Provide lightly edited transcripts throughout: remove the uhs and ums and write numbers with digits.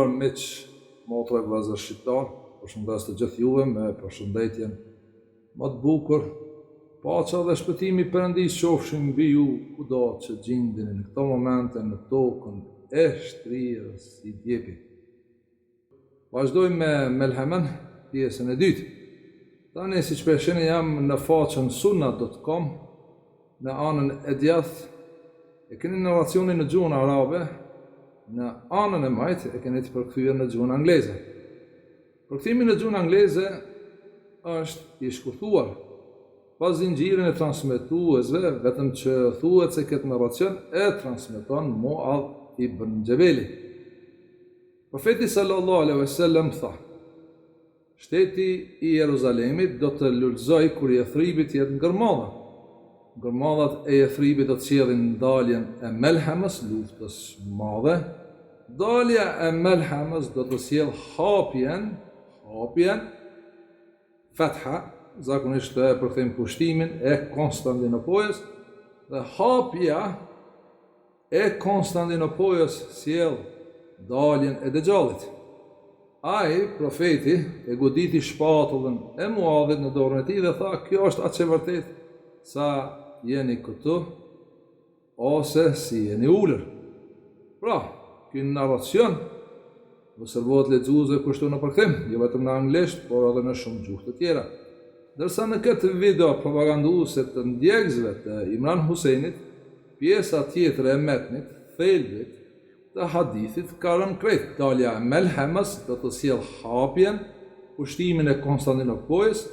nderuar miq, motra e vëllezër shqiptar, përshëndes të gjithë juve me përshëndetjen më të bukur. Paqja dhe shpëtimi i Perëndisë qofshin mbi ju kudo që gjendeni në këto momente në tokën e shtrirës si djepi. Vazhdojmë me Melhemen, pjesën e dytë. Tani, siç po e shihni, jam në faqen sunna.com, në anën e djathtë e keni narracionin në gjuhën arabe, në anën e majtë e keni të përkthyer në gjuhën angleze. Përkthimi në gjuhën angleze është i shkurtuar, pas zinxhirin e transmetuesve, vetëm që thuhet se këtë narracion e transmeton Muadh ibn Jabali. Profeti sallallahu alaihi wasallam tha: shteti i Jeruzalemit do të lulëzoj kur Jethribit jetë ngërmadha. Ngërmadhat e Jethribit do të sjellin ndaljen e Melhemës, luftës madhe. Dalja e Melhemës do të sjellë hapjen, Fatha, zakonisht e përkthejmë pushtimin e Konstantinopolës, dhe hapja e Konstantinopolës sjell daljen e Dexhallit. Ai, profeti, e goditi shpatullën e Muadhit në dorën e tij dhe tha: kjo është aq e vërtetë sa jeni këtu ose si jeni ulur. Pra, ky narracion observohet lexuesve kushton në përkthim, jo vetëm në anglisht, por edhe në shumë gjuhë të tjera. Ndërsa në këtë video propaganduese të ndjekësve të Imran Husejnit, pjesa tjetër e metnit, thelbit të hadithit ka rënë krejt. Dalja e Melhemës do të sjellë hapjen, pushtimin e Konstantinopolës,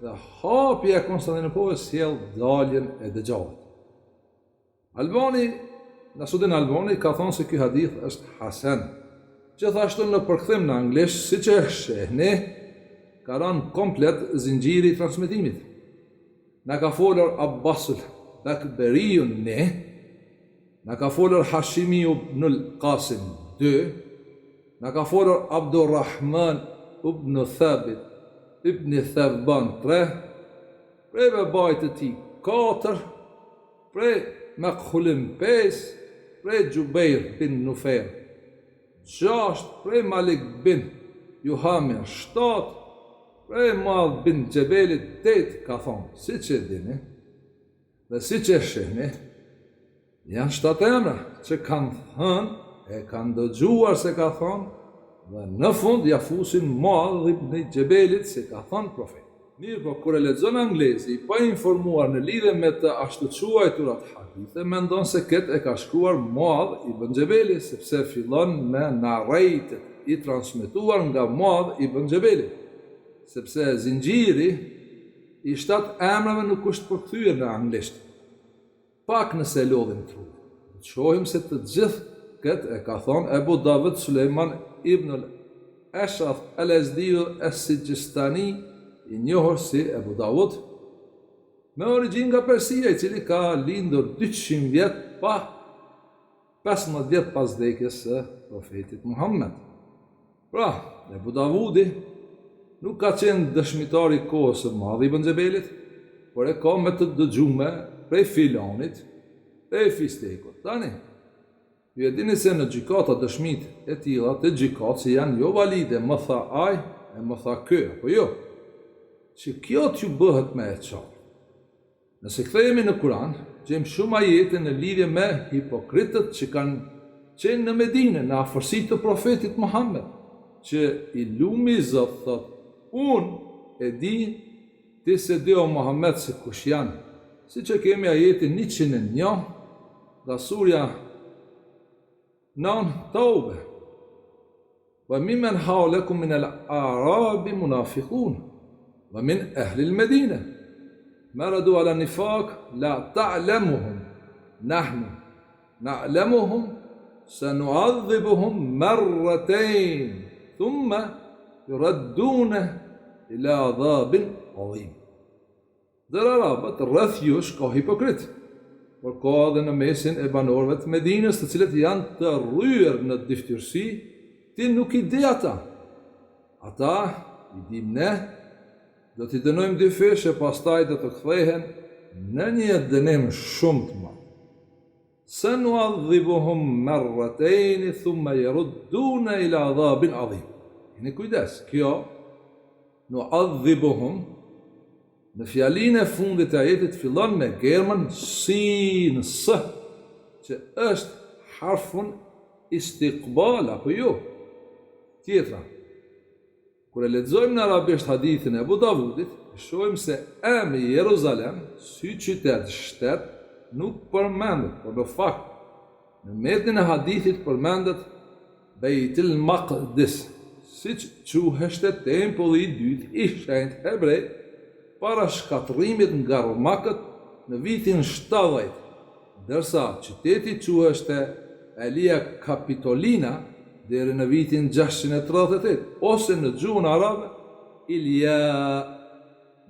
dhe hapja e Konstantinopolës sjell daljen e Dexhallit. Nasruddin Albani ka thonë se ky hadith është hasan. Gjithashtu në përkthim në anglisht, siç e shehni, ka rënë komplet zinxhiri i transmetimit. Na ka folur Abbasul Bakberiun ne, na ka folur Hashimi ibn al-Qasim 2, na ka folur Abdurrahman ibn Thabit ibn Thabban 3, prej babait të tij 4, prej Makhulim 5, prej Jubair bin Nufair 6, prej Malik bin Juhamir 7, prej Muadh bin Jabalit 8, ka thonë, siç e dini dhe siç e shihni, janë 7 emra që kanë thënë, e kanë dëgjuar se ka thonë, dhe në fund ja fusin Muadh ibn Jabalit se ka thënë profeti. Mirë, po kur e lexon anglezi, pa informuar në lidhje me të ashtu quajturat hadithe, mendon se këtë e ka shkruar Muadh ibn Jabali, sepse fillon me narrated i transmetuar nga Muadh ibn Jabali, sepse zinxhiri i 7 emrave nuk është përkthyer në anglisht. Pak nëse lodhim tru, shohim se të gjithë këtë e ka thonë Ebu David Sulejman ibn al-Ashraf al-Azdiu as-Sijistani, i njohur si Ebu Dawud, me origjinë nga Persia, i cili ka lindur 200 vjet pa 15 vjet pas vdekjes së profetit Muhammed. Pra, Ebu Dawudi nuk ka qenë dëshmitar i kohës së Muadh ibn Jabalit, por e ka me të dëgjume prej filonit, prej fistekut. Tani, ju e dini se në gjykata dëshmit e tilla të gjykatës janë jo valide, më tha ai e më tha ky, apo jo? Që kjo t'ju bëhet me e qartë. Nëse kthehemi në Kur'an, gjejmë shumë ajete në lidhje me hipokritët që kanë qenë në Medinë, në afërsi të profetit Muhammed, që i lumi Zot thot: unë e di, ti se di o Muhammed se kush janë. Siç e kemi ajetin 101 nga surja 9 Taube: wa mimmen hawlakum min al-a'rabi munafiqun wa min ahli al-Madina maradu ala nifaq la ta'lamuhum nahnu na'lamuhum sanu'adhibuhum marratayn thumma yuradduna ila adhabin adhim. Dhe arabët rreth jush ka hipokrit, por ka edhe në mesin e banorëve të Medinës, të cilët janë të rryer në diftyrsi, ti nuk i di ata. Ata i dim ne, do t'i dënojmë 2 fish e pastaj do të kthehen në një dënim shumë të madh. Sanu'adhibuhum marratayn thumma yarudduna ila adhabin adhim. Jeni kujdes, kjo nu'adhibuhum në fjalinë e fundit të ajetit fillon me germën sin s, që është harfun istiqbal apo jo. Tjetra, kur e lexojmë në arabisht hadithin e Abu Davudit, shohim se emri Jeruzalem, si qytet, shtet, nuk përmendet, por në fakt, në metnin e hadithit përmendet Beitul Maqdis, siç quheshte tempulli i dytë i shenjtë hebrej para shkatërimit nga romakët në vitin 70, ndërsa qyteti quheshte Aelia Capitolina deri në vitin 638, ose në gjuhën arabe Ilja.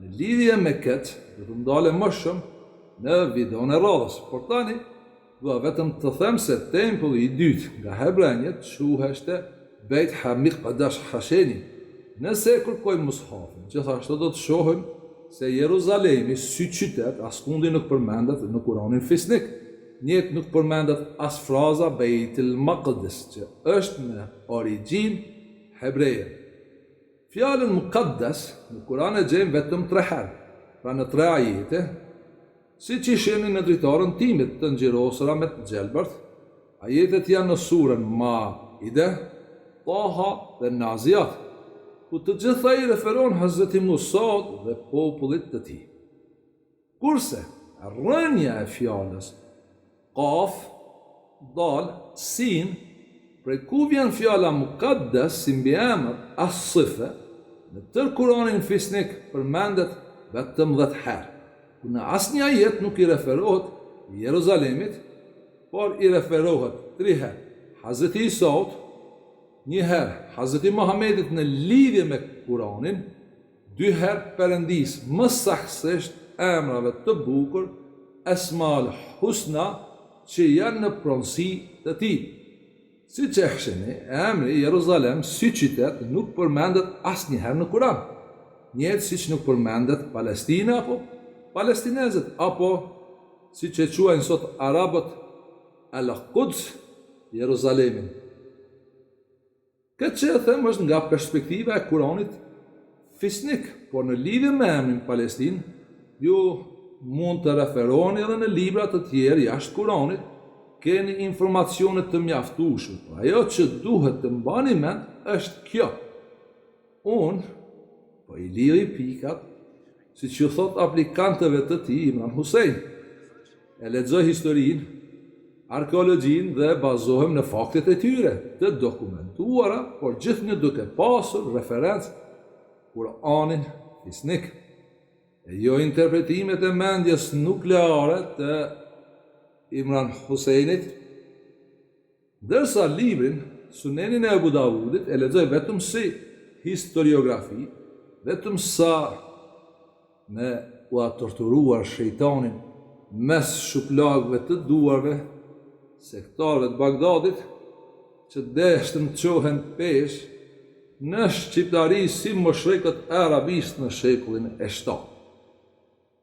Në lidhje me këtë, do të ndalem më shumë në videon e radhës, por tani dua vetëm të them se tempulli i dytë nga hebrejët quheshte Beit HaMiqdash Hasheni. Nëse kërkojmë mushafin, gjithashtu do të shohim se Jeruzalemi si qytet askundi nuk përmendet në Kur'anin fisnik. Njët nuk përmendet as fraza Beitul Maqdis, që është në origjinë hebreje. Fjalën Muqaddas në Kur'an e gjejmë vetëm 3 herë, pra në 3 ajete, siç i shihni në dritarën timit të ngjirosura me të gjelbërt. Ajetet janë në surën Maide, Taha dhe Naziat, ku të gjitha i referon Hazreti Musa dhe popullit të tij. Kurse rrënja e fjalës Qaf, Dal, Sin, prej ku vjen fjala Muqaddas si mbiemër as-sife, në tërë Kur'anin fisnik përmendet vetëm 10 herë, ku në asnjë ajet nuk i referohet Jeruzalemit, por i referohet 3 herë Hazreti Isaut, 1 herë Hazreti Muhamedit në lidhje me Kur'anin, 2 herë Perëndis, më saktësisht emrave të bukur Esmaul Husna, që janë në pronësi të tij. Si që shihni, emri Jeruzalem si qytet nuk përmendet asnjëherë në Kur'an. Njëjtë siç nuk përmendet Palestina apo palestinezët, apo siç e quajnë sot arabët Al-Quds, Jeruzalemin. Këtë që e them është nga perspektiva e Kur'anit fisnik, por në lidhje me emrin Palestinë, ju mund të referoni edhe në libra të tjerë jashtë Kur'anit, keni informacione të mjaftueshme. Ajo që duhet të mbani mend është kjo. Unë po i lidhi pikat, siç ju thot aplikantëve të tij Imran Hussein. E lexoj historinë, arkeologjinë dhe bazohem në faktet e tyre, të dokumentuara, por gjithnjë duke pasur referencë Kur'anin fisnik. E jo interpretimet e mendjes nukleare të Imran Husseinit, ndërsa librin Sunenin e Abu Davudit e lexoj vetëm si historiografi, vetëm sa me u a torturuar shejtanin mes shuplagëve të duarve, sektarëve të Bagdadit, që deshtën të qohen pesh në shqiptari si moshrikët arabistë në shekullin e 7.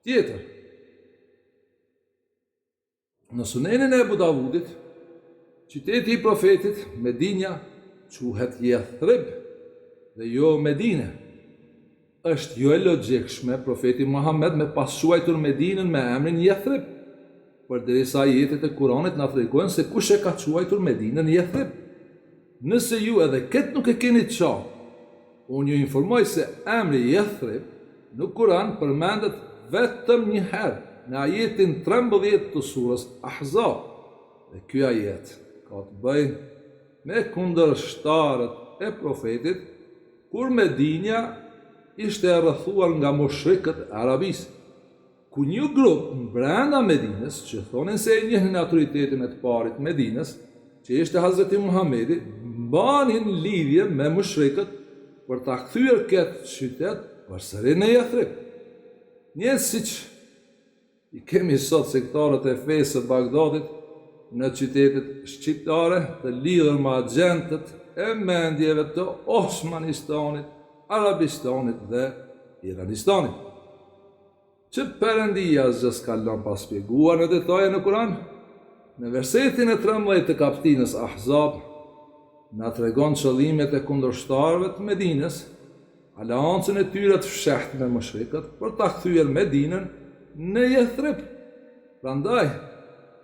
Tjetër, në Sunenin e Abu Davudit, qyteti i profetit, Medinja, quhet Yathrib dhe jo Medine. Është jo e logjikshme profeti Muhammed me pas quajtur Medinën me emrin Yathrib, përderisa ajetet e Kuranit na tregojnë se kush e ka quajtur Medinën Yathrib. Nëse ju edhe këtë nuk e keni qartë, unë ju informoj se emri Yathrib në Kuran përmendet vetëm 1 herë në ajetin 13 të surës Ahzab. Dhe ky ajet ka të bëjë me kundërshtarët e profetit, kur Medinja ishte e rrethuar nga mushrikët e Arabisë, ku një grup brenda Medinës, që thonin se e njihin autoritetin e të parit Medinës, që ishte Hazreti Muhamedi, banin lidhje me mushrikët për ta kthyer këtë qytet përsëri në Yathrib. Njësë siç i kemi sot sektarët e fesë së Bagdadit në qytetet shqiptare të lidhur me agjentët e mendjeve të Osmanistanit, Arabistanit dhe Iranistanit. Që Perëndia s'ka lënë pa shpjeguar në detaje në Kur'an, Në versetin e 13 të kapitulit Ahzab, na tregon qëllimet e kundërshtarëve të Medinës, aleancën e tyre të fshehtë me mushrikët për ta kthyer Medinën në Yathrib. Prandaj,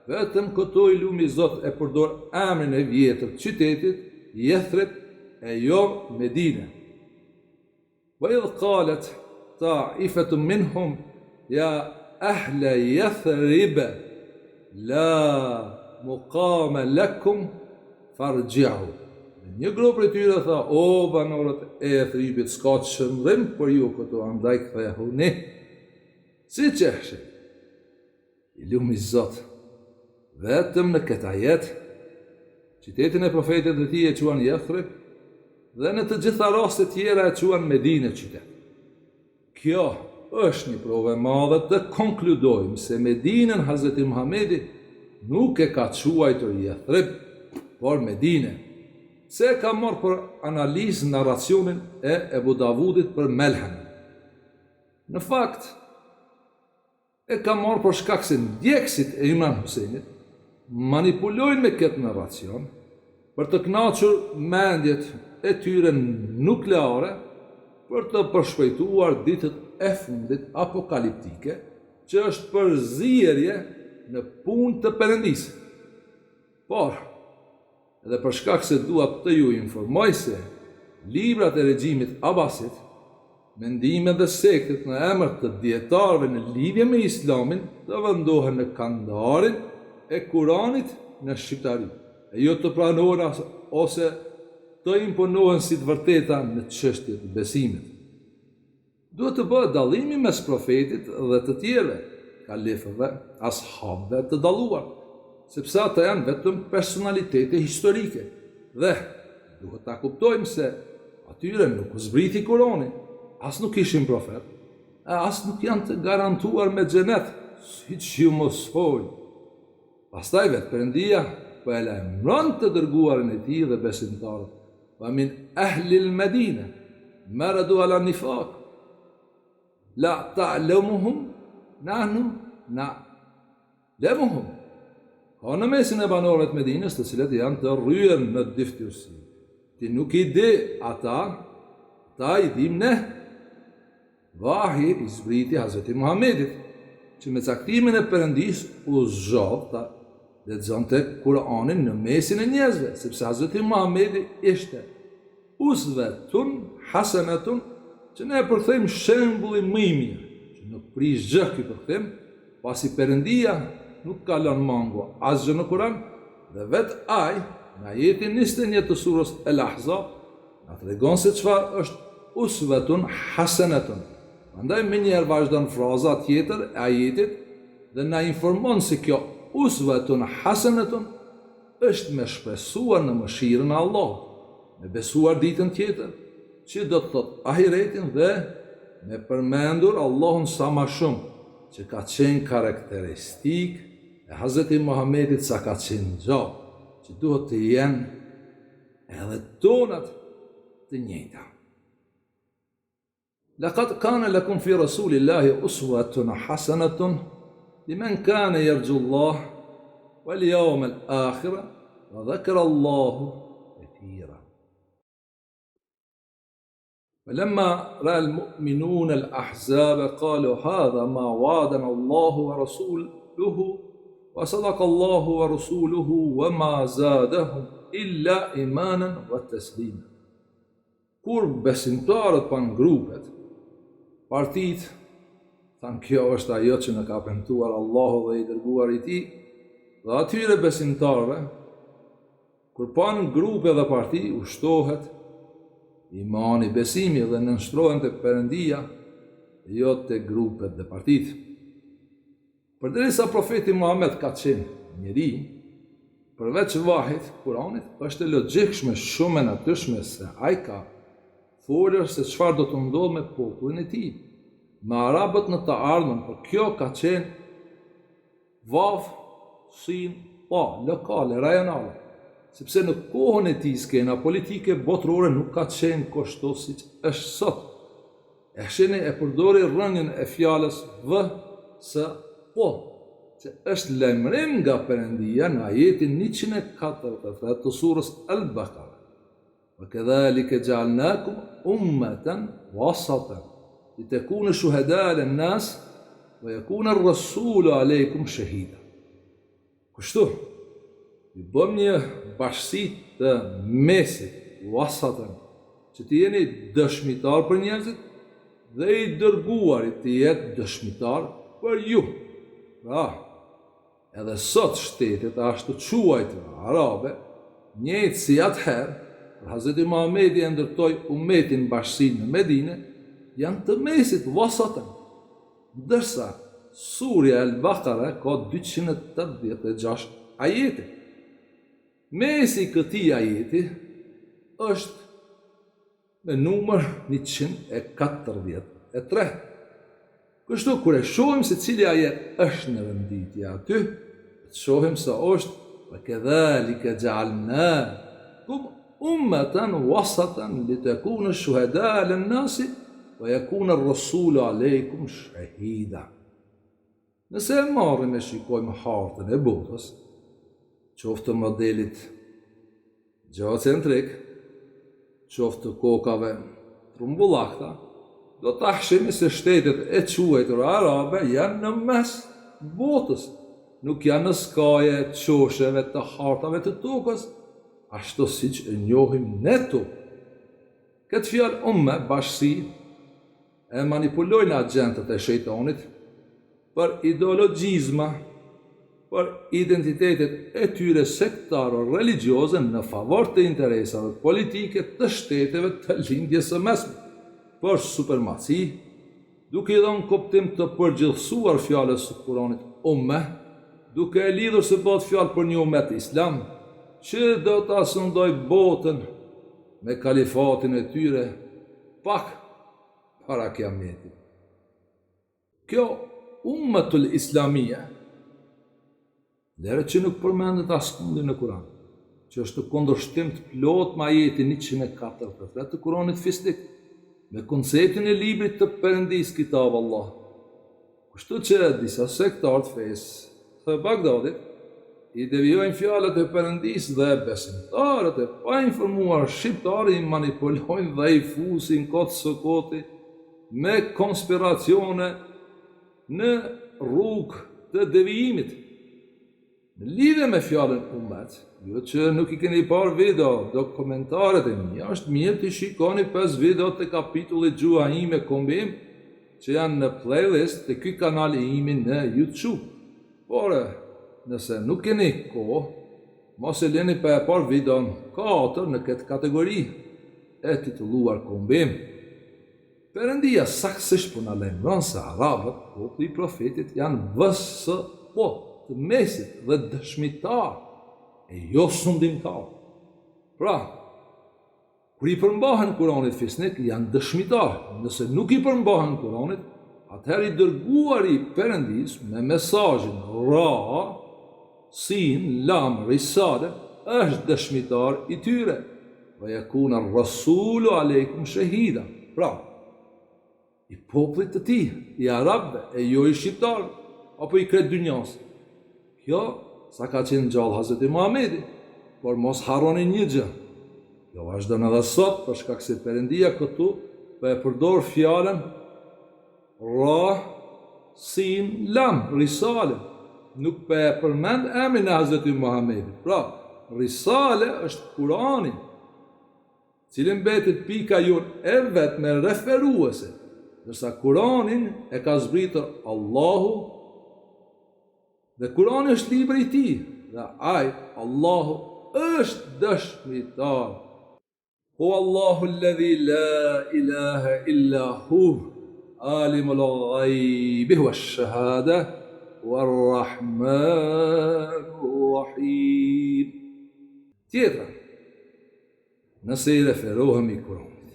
vetëm këto i lumi Zot e përdor emrin e vjetër të qytetit Yathrib e jo Medine. Wa idh qalet ta'ifatun minhum ya ahla Yathrib la muqama lakum farji'u. Një grup e tyre tha, o banorët e Yathribit, s'ka qëndrim për ju këtu, andaj kthehuni. Si qeshë, i lumi Zot, vetëm në këtë ajet, qytetin e profetit dhe ti e quan Yathrib, dhe në të gjitha rastet tjera e quan Medine qytet. Kjo është një provë e madhe të konkludojmë se Medinën Hazreti Muhamedi nuk e ka quajtur Yathrib, por Medine, se ka marrë për analizë narracionin e Ebu Davudit për Melhem. Në fakt, e ka marrë për shkak se ndjekësit e Imran Husejnit manipulojnë me këtë narracion për të kënaqur mendjet e tyre nukleare për të përshpejtuar ditët e fundit apokaliptike, që është përzierje në punë të Perëndisë. Por, edhe për shkak se dua të ju informoj se librat e regjimit Abbasit, mendimet dhe sektet në emër të dietarëve në lidhje me Islamin të vendohen në kandarin e Kuranit në shqiptari, e jo të pranohen ose të imponohen si të vërteta në çështje të besimit. Duhet të bëhet dallimi mes profetit dhe të tjerëve, kalifëve, ashabëve të dalluar, sepse ata janë vetëm personalitete historike, dhe duhet ta kuptojmë se atyre nuk u zbriti Kurani, as nuk ishin profet, as nuk janë të garantuar me xhenet, siç ju mësojnë. Pastaj vetë Perëndia po e lajmëron të dërguarin e tij dhe besimtarët, wa min ahli al-Madina maradu ala nifaq la ta'lamuhum nahnu na'lamuhum. Ka në mesin e banorëve të Medinës, të cilët janë të rryer në dyftyrsi. Ti nuk i di ata, ta i dim ne. Vahi i zbriti Hazreti Muhamedit, që me caktimin e Perëndisë u zgjodh ta lexonte Kur'anin në mesin e njerëzve, sepse Hazreti Muhamedi ishte uswatun hasanatun, që ne e përkthejmë shembulli më i mirë, që nuk prish gjë ky përkthim, pasi Perëndia nuk ka lënë mangu asgjë në Kur'an, dhe vetë ai, në ajetin 21 të surës El-Ahzab, na tregon se çfarë është uswatun hasanatun. Prandaj më njëherë vazhdon fraza tjetër e ajetit dhe na informon se kjo uswatun hasanatun është me shpresuar në mëshirën e Allahut, me besuar ditën tjetër, që do të thotë ahiretin, dhe me përmendur Allahun sa më shumë, që ka qenë karakteristik e Hazreti Muhamedit sa ka qenë gjallë, që duhet të jenë edhe tonat të njëjta. Laqad kana lakum fi rasulillahi uswatun hasanatun liman kana yarju Allah wal yawmal akhir wa dhakara Allahu katira. فلما رأى المؤمنون الأحزاب قالوا هذا ما وعدنا الله ورسوله وصدق الله ورسوله وما زادهم إلا إيمانا وتسليما. Kur besimtarët pan grupet, partit, thanë kjo është ajo që në ka premtuar Allahu dhe i dërguar i tij, dhe atyre besimtarëve, kur pan grupe dhe parti, ushtohet imani, besimi, dhe nënshtrohen të Perëndia, jo të grupet dhe partit. Përderisa profeti Muhammed ka qenë njeri, përveç vahit Kuranit, është e logjikshme shumë e natyrshme se ai ka folur se çfarë do të ndodhë me popullin e tij, me arabët në të ardhmen, por kjo ka qenë vaf, sin, lokale, rajonale. Sepse në kohën e tij skena politike botërore nuk ka qenë kështu siç është sot. E shini e përdori rrënjën e fjalës v s po, që është lajmërim nga Perëndia në ajetin 143 të surës Al-Baqara. وَكَذَلِكَ جَعَلْنَاكُمْ أُمَّةً وَسَطًا لِتَكُونُوا شُهَدَاءَ عَلَى النَّاسِ وَيَكُونَ الرَّسُولُ عَلَيْكُمْ شَهِيدًا. Kështu, i bëm një bashkësi të mesit, wasatën, që të jeni dëshmitar për njerëzit dhe i dërguarit të jetë dëshmitar për ju. Pra, edhe sot shtetet ashtu quajtura arabe, njëjtë si atëherë, për Hazreti Muhamedi e ndërtoi umetin bashkësinë në Medinë, janë të mesit wasatën, ndërsa surja Al-Baqara ka 286 ajete. Mesi këtij ajeti është me numër 143. Kështu kur e shohim se cili ajet është në renditje aty, shohim se është وَكَذَلِكَ جَعَلْنَاكُمْ أُمَّةً وَسَطًا لِتَكُونُوا شُهَدَاءَ عَلَى النَّاسِ وَيَكُونَ الرَّسُولُ عَلَيْكُمْ شَهِيدًا. Nëse e marrim e shikojmë hartën e botës, qoftë modelit geocentrik, qoftë kokave trumbullakta, do të shihni se shtetet e quajtura arabe janë në mes botës, nuk janë në skaje qosheve të hartave të tokës, ashtu siç e njohim ne tokë. Këtë fjalë umme, bashkësi, e manipulojnë agentët e shejtanit për ideologjizma, për identitetet e tyre sektaro religjioze në favor të interesave politike të shteteve të lindjes së mesme, për supermaci, duke i dhënë kuptim të përgjithësuar fjalës së Kuranit umme, duke e lidhur se bëhet fjalë për një ummet islam, që do ta sundoj botën me kalifatin e tyre pak para kiametit. Kjo ummetul islamia, lere që nuk përmendet askundi në Kuran, që është të kundërshtim të plot me ajetin 143 të Kuranit fisnik, me konceptin e librit të Perëndis Kitab Allah. Kështu që disa sektarë të fesë të Bagdadit i devijojnë fjalët e Perëndis dhe besimtarët e pa informuar shqiptarë i manipulojnë dhe i fusin kotë së koti me konspiracione në rrugë të devijimit. Në lidhje me fjalën ummet, jo që nuk i keni parë video, do komentaret e mia, është mirë të shikoni 5 video të kapitullit Gjuha ime kombim, që janë në playlist të ky kanali imi në YouTube. Por, nëse nuk keni kohë, mos e leni pa e parë videon 4 në këtë kategori e titulluar kombim. Perëndia saktësisht po na lajmëron se arabët, populli i profetit, janë VSO të mesit dhe dëshmitar, e jo sundimtar. Pra, kur i përmbahen Kuranit fisnik, janë dëshmitar. Nëse nuk i përmbahen Kuranit, atëherë i dërguari i Perëndis me mesazhin Ra, Sin, Lam, Risale, është dëshmitar i tyre. Wa yakuna ar-rasulu alaykum shahida. Pra, i popullit të tij, i arabëve, e jo i shqiptarëve, apo i kretë dynjas. Kjo sa ka qenë gjallë Hazreti Muhamedi, por mos harroni një gjë. Kjo vazhdon edhe sot, për shkak se Perëndia këtu po e përdor fjalën Ra, Sin, Lam, Risale. Nuk po e përmend emrin e Hazreti Muhamedi. Pra, Risale është Kurani, cili mbetet pika jon e vetme referuese, ndërsa Kuranin e ka zbritur Allahu. Dhe Kurani është libri i tij, dhe ai, Allahu, është dëshmitar. Hu Allahu alladhi la ilaha illa hu, alimul ghaibi wash-shahada, war-rahmanur rahim. Tjetër, nëse i referohemi Kuranit,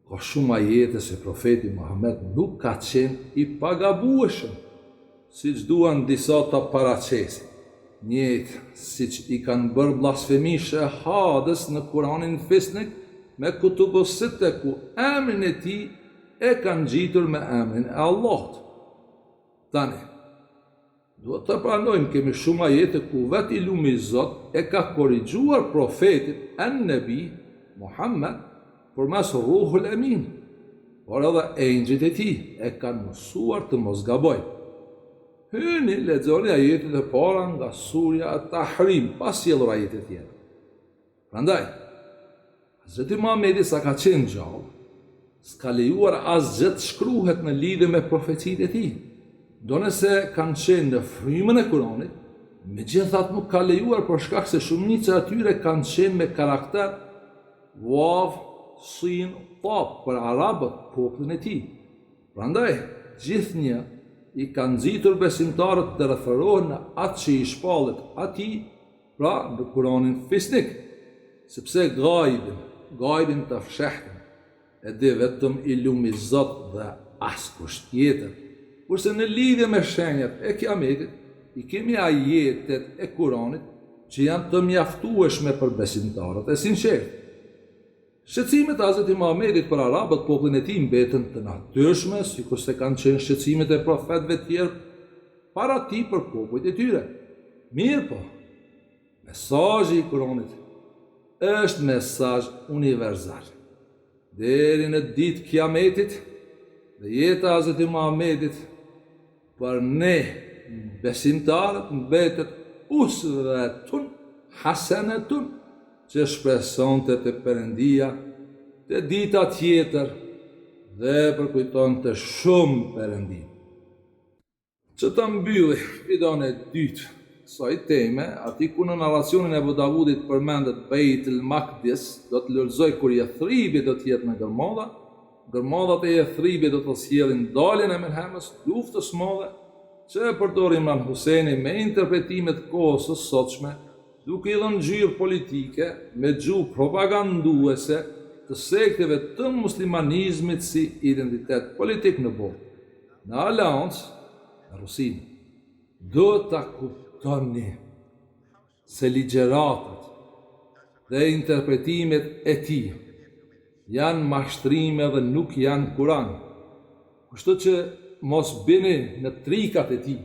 ka shumë ajete se profeti Muhammed nuk ka qenë i pagabueshëm, si që duan disa të paraqesin, njëjtë si që i kanë bërë blasfemi shahadës në Kuranin fisnik me Kutubu Sitte, ku emrin e tij e kanë gjitur me emrin e Allahut. Tani, Duhet të pranojmë kemi shumë ajete ku vetë i lumi Zot e ka korrigjuar profetit an-Nabi Muhammed përmes Ruhul Amin, por edhe engjëjt e tij e kanë mësuar të mos gabojnë. Hyni lexoni ajetet e para nga surja At-Tahrim, pas sjellur ajete tjera. Prandaj, Hazreti Muhamedi sa ka qenë gjallë, s'ka lejuar asgjë të shkruhet në lidhje me profecitë e tij. Do nëse kanë qenë në frymën e Kuranit, megjithatë nuk ka lejuar për shkak se shumica e tyre kanë qenë me karakter wav, sin, ta për arabët, popullin e tij. Prandaj, gjithnjë i kanë nxitur besimtarët të referohen në atë që i shpallet atij, pra në Kuranin fisnik, sepse gajbin të fshehtën, e di vetëm i lumi Zot dhe askush tjetër. Kurse në lidhje me shenjat e Kiametit, i kemi ajetet e Kuranit që janë të mjaftueshme për besimtarët e sinqertë. Shqetësimet e Hazreti Muhamedit për arabët, popullin e tij, mbeten të natyrshme, sikur se kanë qenë shqetësimet e profetëve të tjerë para tij për popujt e tyre. Mirë po, mesazhi i Kuranit është mesazh universal. Deri në ditë Kiametit, dhe jeta e Hazreti Muhamedit për ne besimtarët mbetet uswatun hasanatun, që shpresonte të Perëndia të dita tjetër dhe përkujtonte shumë Perëndin. Që të mbylli videon e dytë kësaj teme, aty ku në narracionin e Abu Davudit përmendet Bejtul Maqdis, do të lulëzoj kur Jathribi do të jetë në Gërmadha. Gërmadhat e Jathribit do të sjellin daljen e Melhemës, luftës madhe, që e përdori Imran Huseni me interpretimet kohës së sotshme, duke i dhënë ngjyrë politike me gjuhë propaganduese të sekteve të muslimanizmit si identitet politik në botë. Në aleancë me Rusinë, do ta kuptoni se ligjëratat dhe interpretimet e tij janë mashtrime dhe nuk janë Kur'an. Kështu që mos bini në trikat e tij,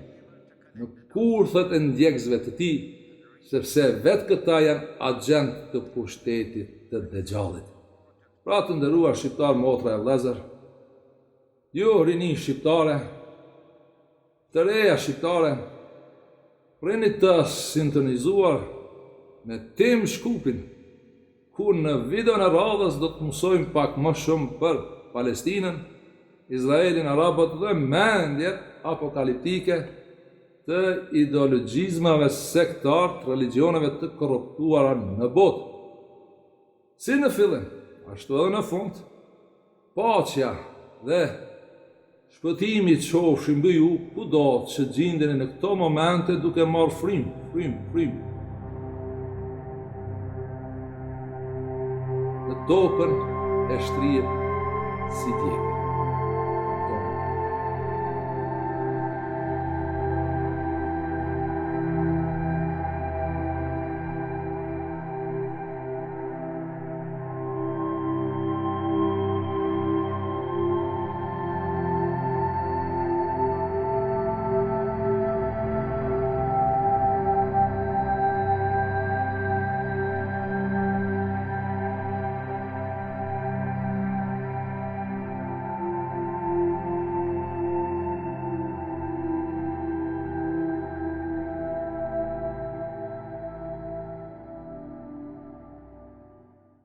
në kurthet e ndjekësve të tij, sepse vetë këta janë agent të pushtetit të Dejjallit. Pra të nderuar shqiptar, motra e vëllezër, ju rini shqiptare, të reja shqiptare, prini të sintonizuar me Tim Shkupin, ku në videon e radhës do të mësojmë pak më shumë për Palestinën, Izraelin, arabët dhe mendjet apokaliptike të ideologjizmave sektar të religioneve të korruptuara në botë. Si në fillim, ashtu edhe në fund, paqja dhe shpëtimi qofshin mbi ju kudo që gjendeni në këto momente duke marrë frym në tokën e shtrirë si djegë.